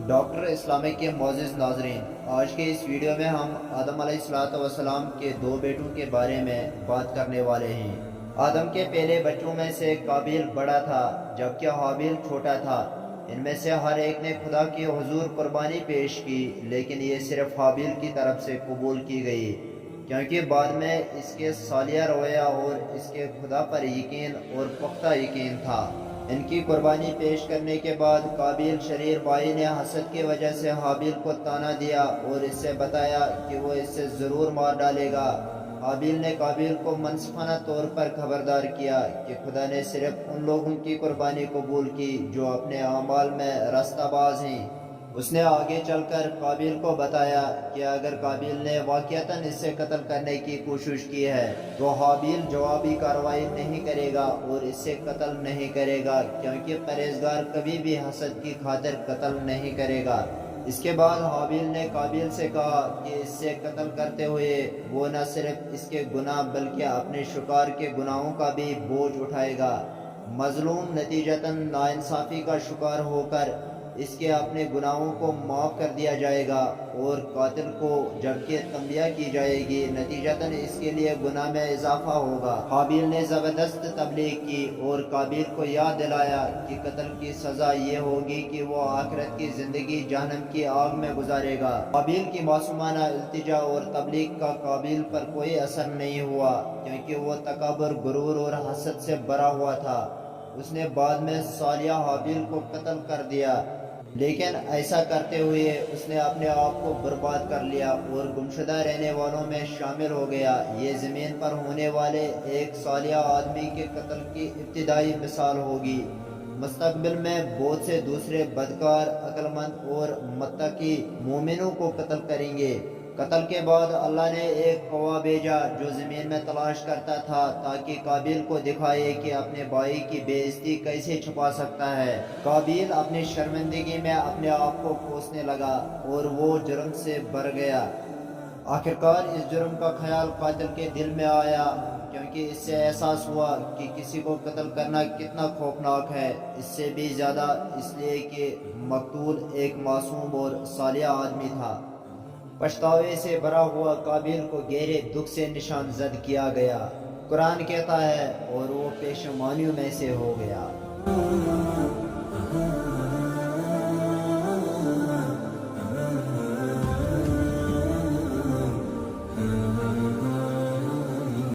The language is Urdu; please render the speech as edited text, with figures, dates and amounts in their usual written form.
ڈاکٹر اسلامک کے معزز ناظرین، آج کے اس ویڈیو میں ہم آدم علیہ السلام کے دو بیٹوں کے بارے میں بات کرنے والے ہیں۔ آدم کے پہلے بچوں میں سے قابیل بڑا تھا جبکہ حابیل چھوٹا تھا۔ ان میں سے ہر ایک نے خدا کے حضور قربانی پیش کی، لیکن یہ صرف حابیل کی طرف سے قبول کی گئی کیونکہ بعد میں اس کے صالح رویہ اور اس کے خدا پر یقین اور پختہ یقین تھا۔ ان کی قربانی پیش کرنے کے بعد قابیل شریر بھائی نے حسد کی وجہ سے حابیل کو طعنہ دیا اور اس سے بتایا کہ وہ اس سے ضرور مار ڈالے گا۔ حابیل نے قابیل کو منصفانہ طور پر خبردار کیا کہ خدا نے صرف ان لوگوں کی قربانی قبول کی جو اپنے اعمال میں راستہ باز ہیں۔ اس نے آگے چل کر قابیل کو بتایا کہ اگر قابیل نے واقعتاً اس سے قتل کرنے کی کوشش کی ہے تو حابیل جوابی کارروائی نہیں کرے گا اور اس سے قتل نہیں کرے گا، کیونکہ پرہیزگار کبھی بھی حسد کی خاطر قتل نہیں کرے گا۔ اس کے بعد حابیل نے قابیل سے کہا کہ اس سے قتل کرتے ہوئے وہ نہ صرف اس کے گناہ بلکہ اپنے شکار کے گناہوں کا بھی بوجھ اٹھائے گا۔ مظلوم نتیجتاً ناانصافی کا شکار ہو کر اس کے اپنے گناہوں کو معاف کر دیا جائے گا، اور قاتل کو جبکہ تنبیہ کی جائے گی نتیجتاً اس کے لیے گناہ میں اضافہ ہوگا۔ حابیل نے زبردست تبلیغ کی اور قابیل کو یاد دلایا کہ قتل کی سزا یہ ہوگی کہ وہ آخرت کی زندگی جہنم کی آگ میں گزارے گا۔ حابیل کی معصومانہ التجا اور تبلیغ کا قابیل پر کوئی اثر نہیں ہوا کیونکہ وہ تکبر، غرور اور حسد سے بھرا ہوا تھا۔ اس نے بعد میں صالح حابیل کو قتل کر دیا، لیکن ایسا کرتے ہوئے اس نے اپنے آپ کو برباد کر لیا اور گمشدہ رہنے والوں میں شامل ہو گیا۔ یہ زمین پر ہونے والے ایک صالح آدمی کے قتل کی ابتدائی مثال ہوگی۔ مستقبل میں بہت سے دوسرے بدکار، عقل مند اور متقی مومنوں کو قتل کریں گے۔ قتل کے بعد اللہ نے ایک قوا بھیجا جو زمین میں تلاش کرتا تھا تاکہ قابیل کو دکھائے کہ اپنے بھائی کی بے عزتی کیسے چھپا سکتا ہے۔ قابیل اپنی شرمندگی میں اپنے آپ کو کوسنے لگا اور وہ جرم سے بھر گیا۔ آخرکار اس جرم کا خیال قاتل کے دل میں آیا کیونکہ اس سے احساس ہوا کہ کسی کو قتل کرنا کتنا خوفناک ہے، اس سے بھی زیادہ اس لیے کہ مقتول ایک معصوم اور صالح آدمی تھا۔ پچھتاوے سے بھرا ہوا قابیل کو گہرے دکھ سے نشان زد کیا گیا۔ قرآن کہتا ہے اور وہ پشیمانیوں میں سے ہو گیا۔